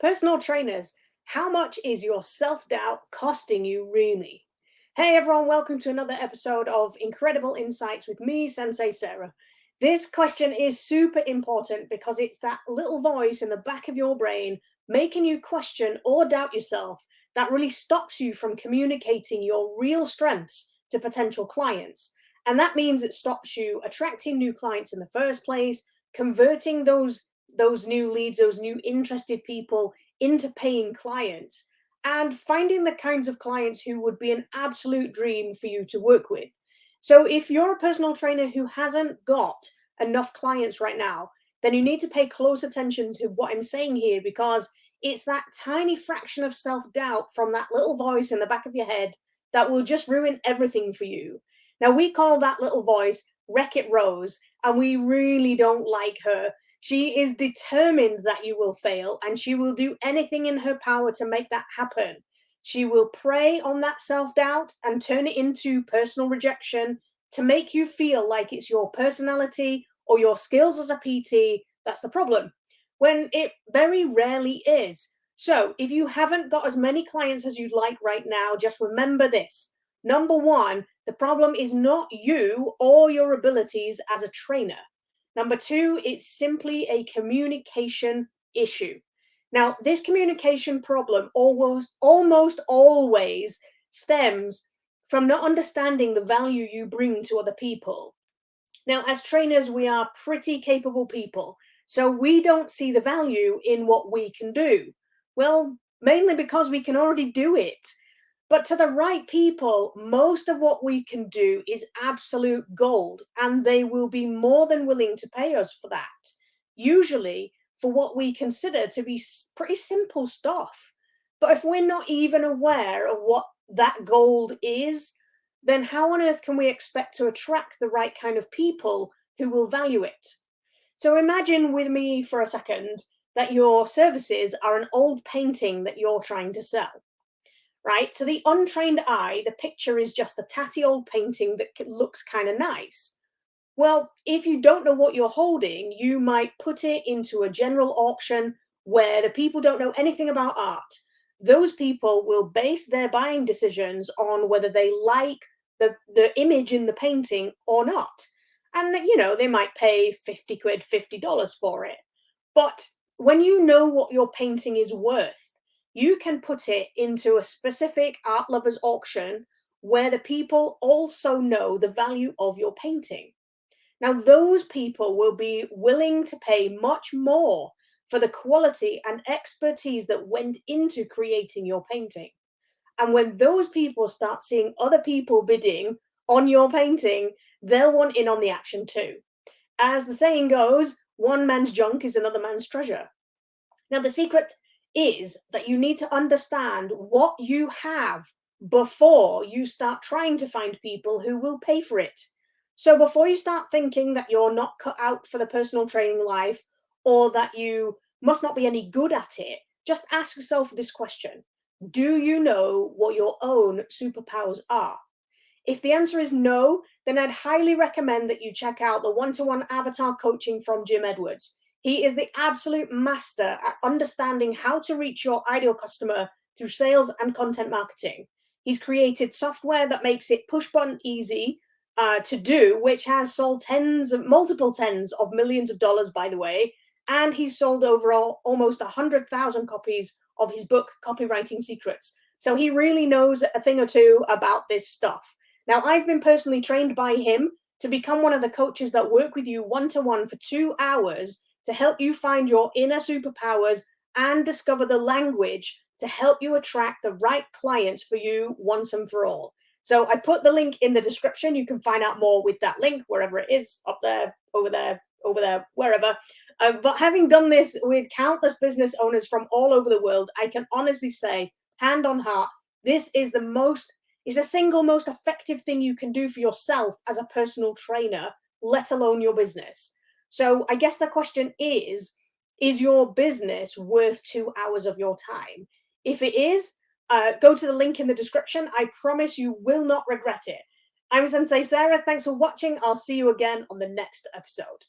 Personal trainers, how much is your self doubt costing you really? Hey everyone, welcome to another episode of Incredible Insights with me, Sensei Sarah. This question is super important because it's that little voice in the back of your brain making you question or doubt yourself that really stops you from communicating your real strengths to potential clients. And that means it stops you attracting new clients in the first place, converting those new leads, those new interested people into paying clients, and finding the kinds of clients who would be an absolute dream for you to work with. So, if you're a personal trainer who hasn't got enough clients right now, then you need to pay close attention to what I'm saying here because it's that tiny fraction of self doubt from that little voice in the back of your head that will just ruin everything for you. Now, we call that little voice Wreck It Rose, and we really don't like her. She is determined that you will fail, and she will do anything in her power to make that happen. She will prey on that self doubt and turn it into personal rejection to make you feel like it's your personality or your skills as a PT that's the problem, when it very rarely is. So, if you haven't got as many clients as you'd like right now, just remember this. Number one, the problem is not you or your abilities as a trainer. Number two, it's simply a communication issue. Now, this communication problem almost always stems from not understanding the value you bring to other people. Now, as trainers, we are pretty capable people, so we don't see the value in what we can do. Well, mainly because we can already do it. But to the right people, most of what we can do is absolute gold, and they will be more than willing to pay us for that. Usually, for what we consider to be pretty simple stuff. But if we're not even aware of what that gold is, then how on earth can we expect to attract the right kind of people who will value it? So imagine with me for a second that your services are an old painting that you're trying to sell, right? To the untrained eye, the picture is just a tatty old painting that looks kind of nice. Well, if you don't know what you're holding, you might put it into a general auction where the people don't know anything about art. Those people will base their buying decisions on whether they like the image in the painting or not. And, they might pay 50 quid, $50 for it. But when you know what your painting is worth, you can put it into a specific art lovers auction where the people also know the value of your painting. Now, those people will be willing to pay much more for the quality and expertise that went into creating your painting. And when those people start seeing other people bidding on your painting, they'll want in on the action too. As the saying goes, one man's junk is another man's treasure. Now, the secret is that you need to understand what you have before you start trying to find people who will pay for it. So before you start thinking that you're not cut out for the personal training life or that you must not be any good at it, just ask yourself this question. Do you know what your own superpowers are? If the answer is no, then I'd highly recommend that you check out the one-to-one avatar coaching from Jim Edwards. He is the absolute master at understanding how to reach your ideal customer through sales and content marketing. He's created software that makes it push button easy to do, which has sold multiple tens of millions of dollars, by the way. And he's sold overall almost 100,000 copies of his book, Copywriting Secrets. So he really knows a thing or two about this stuff. Now, I've been personally trained by him to become one of the coaches that work with you one-to-one for 2 hours to help you find your inner superpowers and discover the language to help you attract the right clients for you once and for all. So I put the link in the description. You can find out more with that link, wherever it is, up there, over there, wherever. But having done this with countless business owners from all over the world, I can honestly say, hand on heart, this is the single most effective thing you can do for yourself as a personal trainer, let alone your business. So I guess the question is your business worth 2 hours of your time? If it is, go to the link in the description. I promise you will not regret it. I'm Sensei Sarah. Thanks for watching. I'll see you again on the next episode.